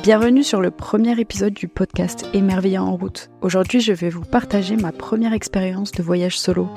Bienvenue sur le premier épisode du podcast Émerveillant en route. Aujourd'hui, je vais vous partager ma première expérience de voyage solo.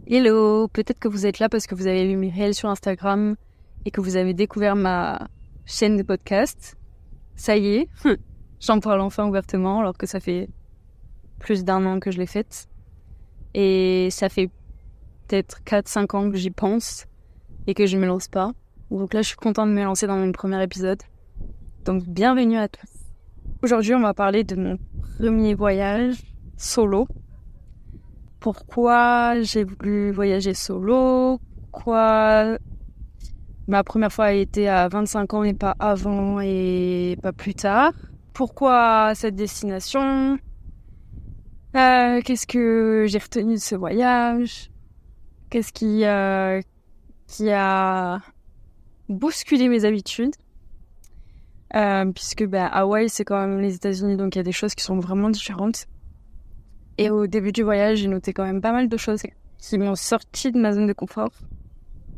Hello, peut-être que vous êtes là parce que vous avez vu mes réels sur Instagram et que vous avez découvert ma chaîne de podcast. Ça y est, j'en parle enfin ouvertement alors que ça fait plus d'1 an que je l'ai faite. Et ça fait peut-être 4-5 ans que j'y pense et que je ne me lance pas. Donc là, je suis contente de me lancer dans mon premier épisode. Donc, bienvenue à tous. Aujourd'hui, on va parler de mon premier voyage solo. Pourquoi j'ai voulu voyager solo? Pourquoi ma première fois a été à 25 ans et pas avant et pas plus tard? Pourquoi cette destination? Qu'est-ce que j'ai retenu de ce voyage? Qu'est-ce qui a bousculé mes habitudes? Puisque Hawaï, c'est quand même les États-Unis, donc il y a des choses qui sont vraiment différentes. Et au début du voyage, j'ai noté quand même pas mal de choses qui m'ont sorti de ma zone de confort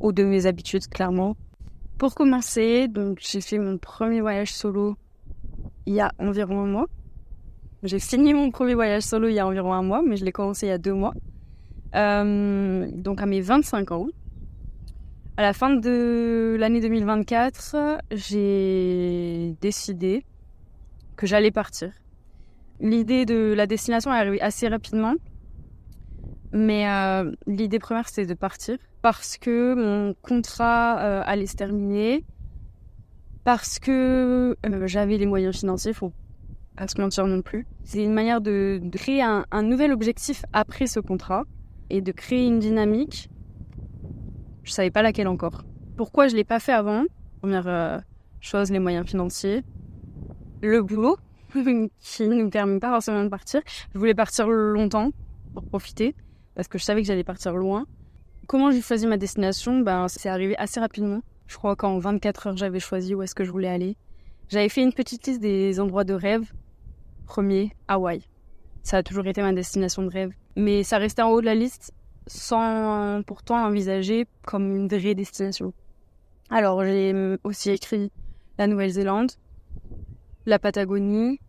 ou de mes habitudes, clairement. Pour commencer, donc j'ai fait mon premier voyage solo il y a environ 1 mois. J'ai fini mon premier voyage solo il y a environ 1 mois, mais je l'ai commencé il y a 2 mois. Donc à mes 25 ans. À la fin de l'année 2024, j'ai décidé que j'allais partir. L'idée de la destination est arrivée assez rapidement, mais l'idée première c'était de partir parce que mon contrat allait se terminer, parce que j'avais les moyens financiers, faut pas se mentir non plus. C'est une manière de créer un nouvel objectif après ce contrat et de créer une dynamique. Je savais pas laquelle encore. Pourquoi je l'ai pas fait avant? Première chose, les moyens financiers. Le boulot, qui ne me permet pas forcément de partir. Je voulais partir longtemps pour profiter, parce que je savais que j'allais partir loin. Comment j'ai choisi ma destination? C'est arrivé assez rapidement. Je crois qu'en 24 heures, j'avais choisi où est-ce que je voulais aller. J'avais fait une petite liste des endroits de rêve. Premier, Hawaï. Ça a toujours été ma destination de rêve. Mais ça restait en haut de la liste, sans pourtant l'envisager comme une vraie destination. Alors, j'ai aussi écrit la Nouvelle-Zélande, la Patagonie,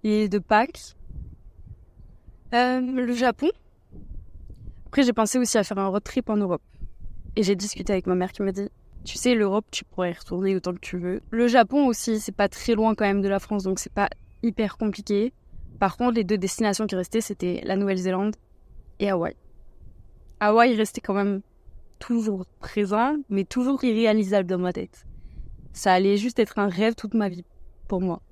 l'île de Pâques, le Japon. Après, j'ai pensé aussi à faire un road trip en Europe. Et j'ai discuté avec ma mère qui m'a dit « Tu sais, l'Europe, tu pourrais y retourner autant que tu veux. » Le Japon aussi, c'est pas très loin quand même de la France, donc c'est pas hyper compliqué. Par contre, les 2 destinations qui restaient, c'était la Nouvelle-Zélande et Hawaï. Hawaï restait quand même toujours présent, mais toujours irréalisable dans ma tête. Ça allait juste être un rêve toute ma vie, pour moi.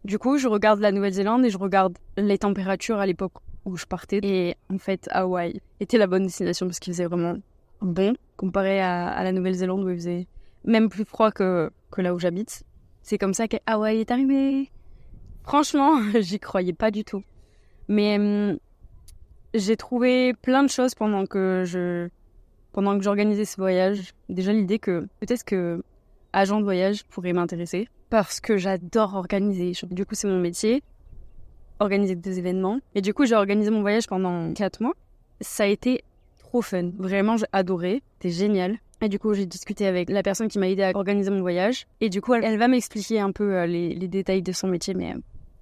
Du coup, je regarde la Nouvelle-Zélande et je regarde les températures à l'époque où je partais. Et en fait, Hawaï était la bonne destination parce qu'il faisait vraiment bon, comparé à la Nouvelle-Zélande où il faisait même plus froid que là où j'habite. C'est comme ça que Hawaï est arrivé. Franchement, j'y croyais pas du tout. Mais j'ai trouvé plein de choses pendant que j'organisais ce voyage. Déjà l'idée que peut-être que agent de voyage pourrait m'intéresser parce que j'adore organiser. Du coup, c'est mon métier, organiser des événements. Et du coup, j'ai organisé mon voyage pendant 4 mois. Ça a été trop fun. Vraiment, j'ai adoré. C'était génial. Et du coup, j'ai discuté avec la personne qui m'a aidé à organiser mon voyage. Et du coup, elle va m'expliquer un peu les détails de son métier, mais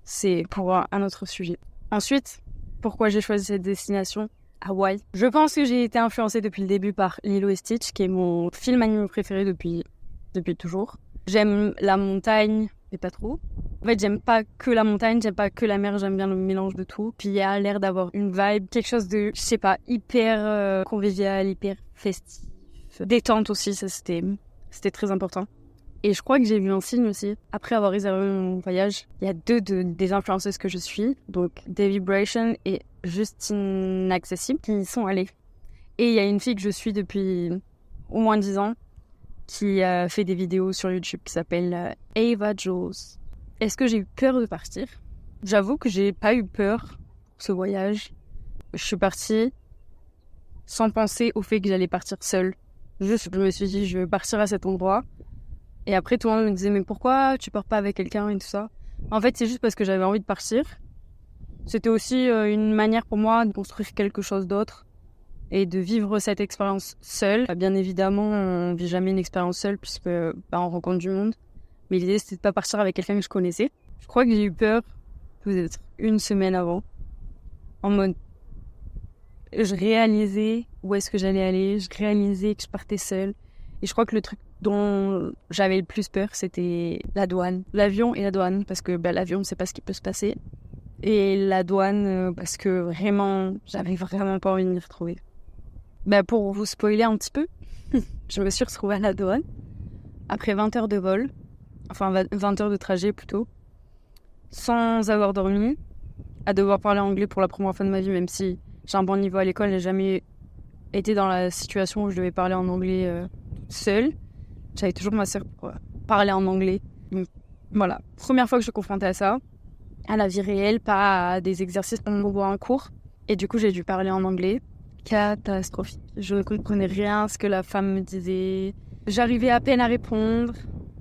c'est pour un autre sujet. Ensuite, pourquoi j'ai choisi cette destination? Hawaï. Je pense que j'ai été influencée depuis le début par Lilo et Stitch, qui est mon film animé préféré depuis toujours. J'aime la montagne, mais pas trop. En fait, j'aime pas que la montagne, j'aime pas que la mer, j'aime bien le mélange de tout. Puis il y a l'air d'avoir une vibe, quelque chose de, je sais pas, hyper convivial, hyper festif. Détente aussi, ça c'était très important. Et je crois que j'ai vu un signe aussi. Après avoir réservé mon voyage, il y a 2 des influenceuses que je suis, donc Devi Bration et Justine Accessible, qui y sont allées. Et il y a une fille que je suis depuis au moins 10 ans, qui a fait des vidéos sur YouTube qui s'appelle Ava Jules. Est-ce que j'ai eu peur de partir? J'avoue que j'ai pas eu peur pour ce voyage. Je suis partie sans penser au fait que j'allais partir seule. Juste, je me suis dit, je vais partir à cet endroit. Et après, tout le monde me disait, mais pourquoi tu pars pas avec quelqu'un et tout ça? En fait, c'est juste parce que j'avais envie de partir. C'était aussi une manière pour moi de construire quelque chose d'autre. et de vivre cette expérience seule. Bien évidemment, on ne vit jamais une expérience seule puisque on rencontre du monde. Mais l'idée, c'était de pas partir avec quelqu'un que je connaissais. Je crois que j'ai eu peur peut-être une semaine avant. En mode, je réalisais où est-ce que j'allais aller. Je réalisais que je partais seule. Et je crois que le truc dont j'avais le plus peur, c'était la douane. L'avion et la douane. Parce que l'avion, on ne sait pas ce qui peut se passer. Et la douane, parce que vraiment, j'avais vraiment pas envie de m'y retrouver. Pour vous spoiler un petit peu, je me suis retrouvée à la douane après 20 heures de vol, enfin 20 heures de trajet plutôt, sans avoir dormi, à devoir parler anglais pour la première fois de ma vie, même si j'ai un bon niveau à l'école, j'ai jamais été dans la situation où je devais parler en anglais seule. J'avais toujours ma sœur pour parler en anglais. Donc, voilà, première fois que je suis confrontée à ça, à la vie réelle, pas à des exercices qu'on voit en cours. Et du coup, j'ai dû parler en anglais. Catastrophique. Je ne comprenais rien à ce que la femme me disait. J'arrivais à peine à répondre.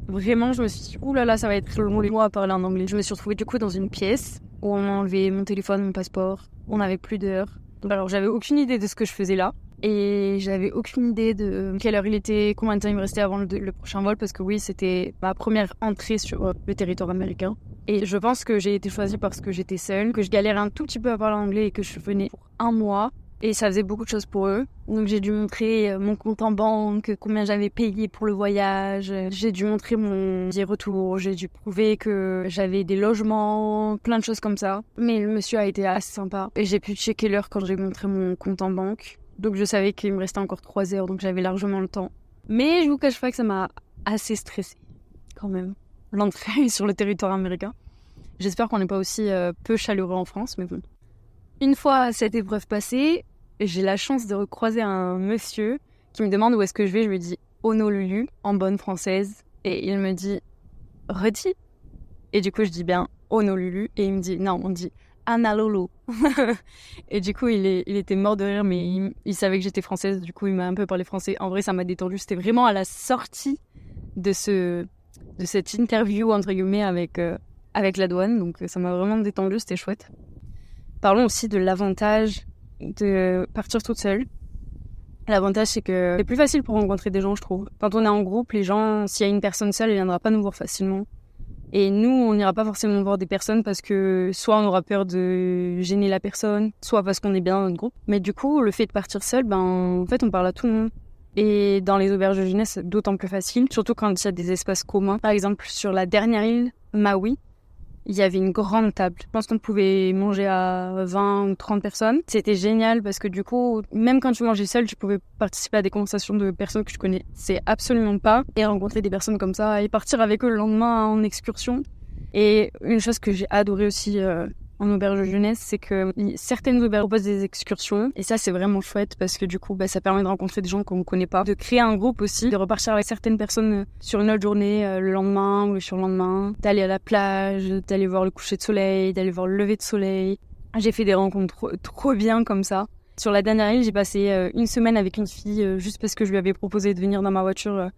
Vraiment, je me suis dit, oulala, ça va être long les mois à parler en anglais. Je me suis retrouvée du coup dans une pièce où on m'a enlevé mon téléphone, mon passeport. On n'avait plus d'heure. Alors, j'avais aucune idée de ce que je faisais là. Et j'avais aucune idée de quelle heure il était, combien de temps il me restait avant le prochain vol. Parce que oui, c'était ma première entrée sur le territoire américain. Et je pense que j'ai été choisie parce que j'étais seule, que je galérais un tout petit peu à parler anglais et que je venais pour un mois. Et ça faisait beaucoup de choses pour eux. Donc j'ai dû montrer mon compte en banque, combien j'avais payé pour le voyage. J'ai dû montrer mon billet retour. J'ai dû prouver que j'avais des logements, plein de choses comme ça. Mais le monsieur a été assez sympa. Et j'ai pu checker l'heure quand j'ai montré mon compte en banque. Donc je savais qu'il me restait encore 3 heures, donc j'avais largement le temps. Mais je vous cache pas que ça m'a assez stressée, quand même. L'entrée sur le territoire américain. J'espère qu'on n'est pas aussi peu chaleureux en France, mais bon. Une fois cette épreuve passée, j'ai la chance de recroiser un monsieur qui me demande où est-ce que je vais. Je lui dis Honolulu, en bonne française. Et il me dit redis. Et du coup, je dis bien Honolulu. Et il me dit non, on dit Analolo. Et du coup, il était mort de rire, mais il savait que j'étais française. Du coup, il m'a un peu parlé français. En vrai, ça m'a détendu. C'était vraiment à la sortie de cette interview, entre guillemets, avec la douane. Donc, ça m'a vraiment détendu. C'était chouette. Parlons aussi de l'avantage de partir toute seule. L'avantage, c'est que c'est plus facile pour rencontrer des gens, je trouve. Quand on est en groupe, les gens, s'il y a une personne seule, elle viendra pas nous voir facilement. Et nous, on n'ira pas forcément voir des personnes parce que soit on aura peur de gêner la personne, soit parce qu'on est bien dans notre groupe. Mais du coup, le fait de partir seul, en fait, on parle à tout le monde. Et dans les auberges de jeunesse, c'est d'autant plus facile, surtout quand il y a des espaces communs. Par exemple, sur la dernière île, Maui, il y avait une grande table. Je pense qu'on pouvait manger à 20 ou 30 personnes. C'était génial parce que du coup, même quand tu mangeais seul, tu pouvais participer à des conversations de personnes que tu connais. C'est absolument pas. Et rencontrer des personnes comme ça et partir avec eux le lendemain en excursion. Et une chose que j'ai adoré aussi en auberge de jeunesse, c'est que certaines auberges proposent des excursions. Et ça, c'est vraiment chouette parce que du coup, ça permet de rencontrer des gens qu'on ne connaît pas. De créer un groupe aussi, de repartir avec certaines personnes sur une autre journée, le lendemain ou le surlendemain. D'aller à la plage, d'aller voir le coucher de soleil, d'aller voir le lever de soleil. J'ai fait des rencontres trop bien comme ça. Sur la dernière île, j'ai passé une semaine avec une fille juste parce que je lui avais proposé de venir dans ma voiture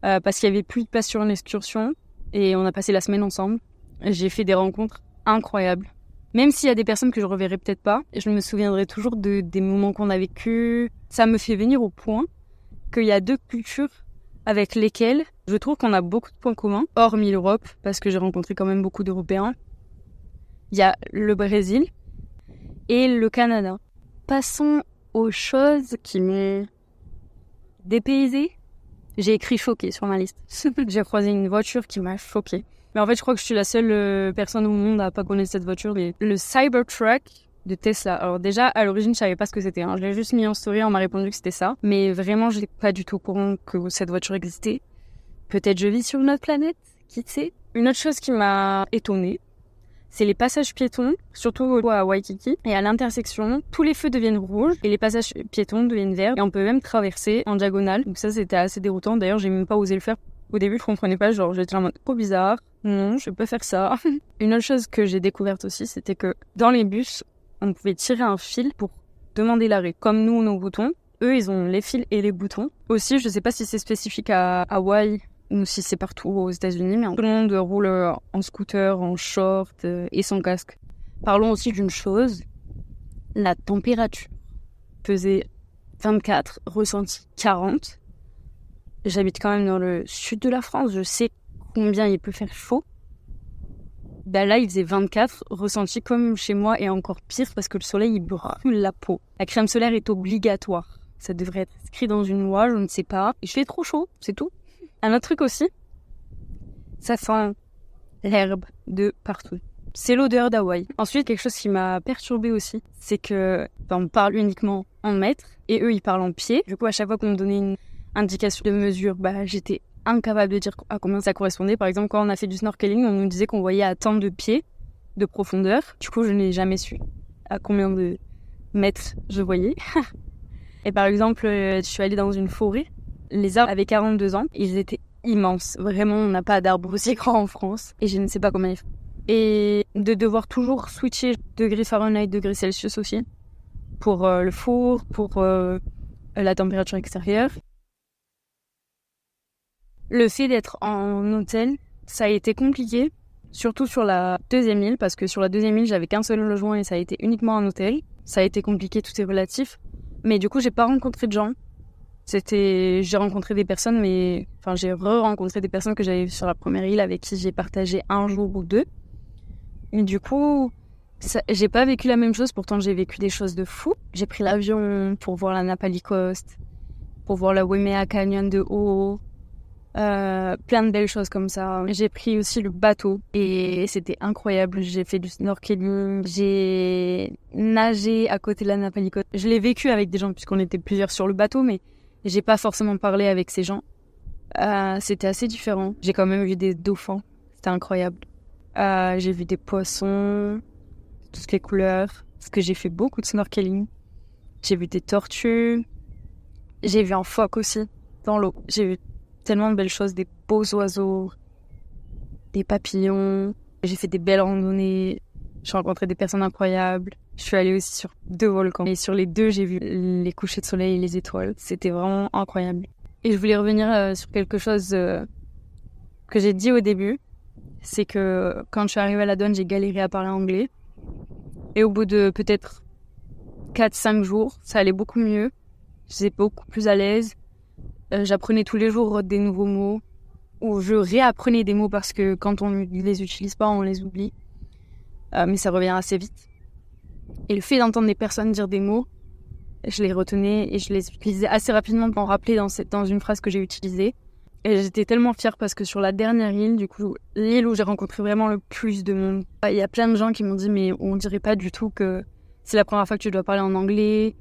parce qu'il n'y avait plus de place sur une excursion. Et on a passé la semaine ensemble. J'ai fait des rencontres incroyables. Même s'il y a des personnes que je reverrai peut-être pas, je me souviendrai toujours des moments qu'on a vécus. Ça me fait venir au point qu'il y a 2 cultures avec lesquelles je trouve qu'on a beaucoup de points communs, hormis l'Europe, parce que j'ai rencontré quand même beaucoup d'Européens. Il y a le Brésil et le Canada. Passons aux choses qui m'ont dépaysée. J'ai écrit choquée sur ma liste. J'ai croisé une voiture qui m'a choquée. Mais en fait, je crois que je suis la seule personne au monde à pas connaître cette voiture. Le Cybertruck de Tesla. Alors déjà, à l'origine, je savais pas ce que c'était. Je l'ai juste mis en story, on m'a répondu que c'était ça. Mais vraiment, je n'étais pas du tout au courant que cette voiture existait. Peut-être je vis sur une autre planète, qui sait. Une autre chose qui m'a étonnée, c'est les passages piétons, surtout à Waikiki. Et à l'intersection, tous les feux deviennent rouges et les passages piétons deviennent verts. Et on peut même traverser en diagonale. Donc ça, c'était assez déroutant. D'ailleurs, j'ai même pas osé le faire. Au début, je comprenais pas, j'étais en mode trop bizarre. Non, je peux pas faire ça. Une autre chose que j'ai découverte aussi, c'était que dans les bus, on pouvait tirer un fil pour demander l'arrêt. Comme nous, nos boutons. Eux, ils ont les fils et les boutons. Aussi, je sais pas si c'est spécifique à Hawaï ou si c'est partout aux États-Unis, mais tout le monde roule en scooter, en short et sans casque. Parlons aussi d'une chose, la température. Il faisait 24, ressenti 40. J'habite quand même dans le sud de la France, je sais combien il peut faire chaud. Bah là, il faisait 24, ressenti comme chez moi et encore pire parce que le soleil, il brûle la peau. La crème solaire est obligatoire. Ça devrait être inscrit dans une loi, je ne sais pas. Il fait trop chaud, c'est tout. Un autre truc aussi, ça sent l'herbe de partout. C'est l'odeur d'Hawaï. Ensuite, quelque chose qui m'a perturbée aussi, c'est que on parle uniquement en mètres et eux, ils parlent en pieds. Du coup, à chaque fois qu'on me donnait une indication de mesure, j'étais incapable de dire à combien ça correspondait. Par exemple, quand on a fait du snorkeling, on nous disait qu'on voyait à tant de pieds de profondeur. Du coup, je n'ai jamais su à combien de mètres je voyais. Et par exemple, je suis allée dans une forêt. Les arbres avaient 42 ans. Ils étaient immenses. Vraiment, on n'a pas d'arbres aussi grands en France. Et je ne sais pas comment ils font. Et de devoir toujours switcher degrés Fahrenheit, degrés Celsius aussi. Pour le four, pour la température extérieure. Le fait d'être en hôtel, ça a été compliqué. Surtout sur la deuxième île. Parce que sur la deuxième île, j'avais qu'un seul logement et ça a été uniquement un hôtel. Ça a été compliqué, tout est relatif. Mais du coup, j'ai pas rencontré de gens. J'ai rencontré des personnes, j'ai re-rencontré des personnes que j'avais vues sur la première île avec qui j'ai partagé un jour ou deux. Et du coup, j'ai pas vécu la même chose, pourtant j'ai vécu des choses de fou. J'ai pris l'avion pour voir la Napali Coast, pour voir la Waimea Canyon de haut, plein de belles choses comme ça. J'ai pris aussi le bateau et c'était incroyable. J'ai fait du snorkeling, j'ai nagé à côté de la Napali Coast. Je l'ai vécu avec des gens puisqu'on était plusieurs sur le bateau, mais j'ai pas forcément parlé avec ces gens. C'était assez différent. J'ai quand même vu des dauphins, c'était incroyable. J'ai vu des poissons, toutes les couleurs, parce que j'ai fait beaucoup de snorkeling. J'ai vu des tortues, j'ai vu un phoque aussi dans l'eau. J'ai vu tellement de belles choses, des beaux oiseaux, des papillons. J'ai fait des belles randonnées, j'ai rencontré des personnes incroyables. Je suis allée aussi sur 2 volcans. Et sur les 2, j'ai vu les couchers de soleil et les étoiles. C'était vraiment incroyable. Et je voulais revenir sur quelque chose que j'ai dit au début. C'est que quand je suis arrivée à la douane, j'ai galéré à parler anglais. Et au bout de peut-être 4-5 jours, ça allait beaucoup mieux. J'étais beaucoup plus à l'aise. J'apprenais tous les jours des nouveaux mots. Ou je réapprenais des mots parce que quand on ne les utilise pas, on les oublie. Mais ça revient assez vite. Et le fait d'entendre des personnes dire des mots, je les retenais et je les utilisais assez rapidement pour en rappeler dans une phrase que j'ai utilisée. Et j'étais tellement fière parce que sur la dernière île, du coup, l'île où j'ai rencontré vraiment le plus de monde, il y a plein de gens qui m'ont dit mais on dirait pas du tout que c'est la première fois que tu dois parler en anglais,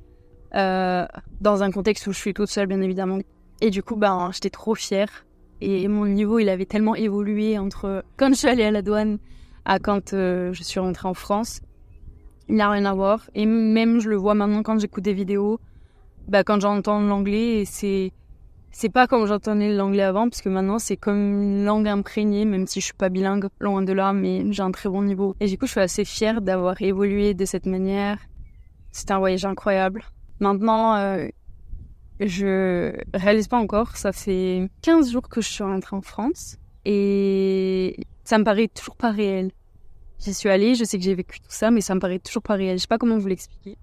dans un contexte où je suis toute seule bien évidemment. Et du coup, j'étais trop fière. Et mon niveau, il avait tellement évolué entre quand je suis allée à la douane à quand je suis rentrée en France. Il n'y a rien à voir. Et même, je le vois maintenant quand j'écoute des vidéos, quand j'entends l'anglais, et c'est pas comme j'entendais l'anglais avant, parce que maintenant, c'est comme une langue imprégnée, même si je suis pas bilingue, loin de là, mais j'ai un très bon niveau. Et du coup, je suis assez fière d'avoir évolué de cette manière. C'était un voyage incroyable. Maintenant, je réalise pas encore. Ça fait 15 jours que je suis rentrée en France, et ça me paraît toujours pas réel. J'y suis allée, je sais que j'ai vécu tout ça, mais ça me paraît toujours pas réel. Je sais pas comment vous l'expliquer.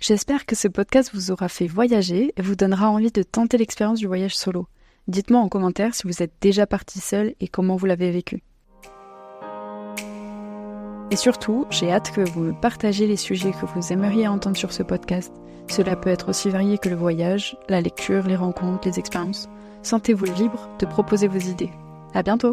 J'espère que ce podcast vous aura fait voyager et vous donnera envie de tenter l'expérience du voyage solo. Dites-moi en commentaire si vous êtes déjà parti seul et comment vous l'avez vécu. Et surtout, j'ai hâte que vous me partagiez les sujets que vous aimeriez entendre sur ce podcast. Cela peut être aussi varié que le voyage, la lecture, les rencontres, les expériences. Sentez-vous libre de proposer vos idées. À bientôt!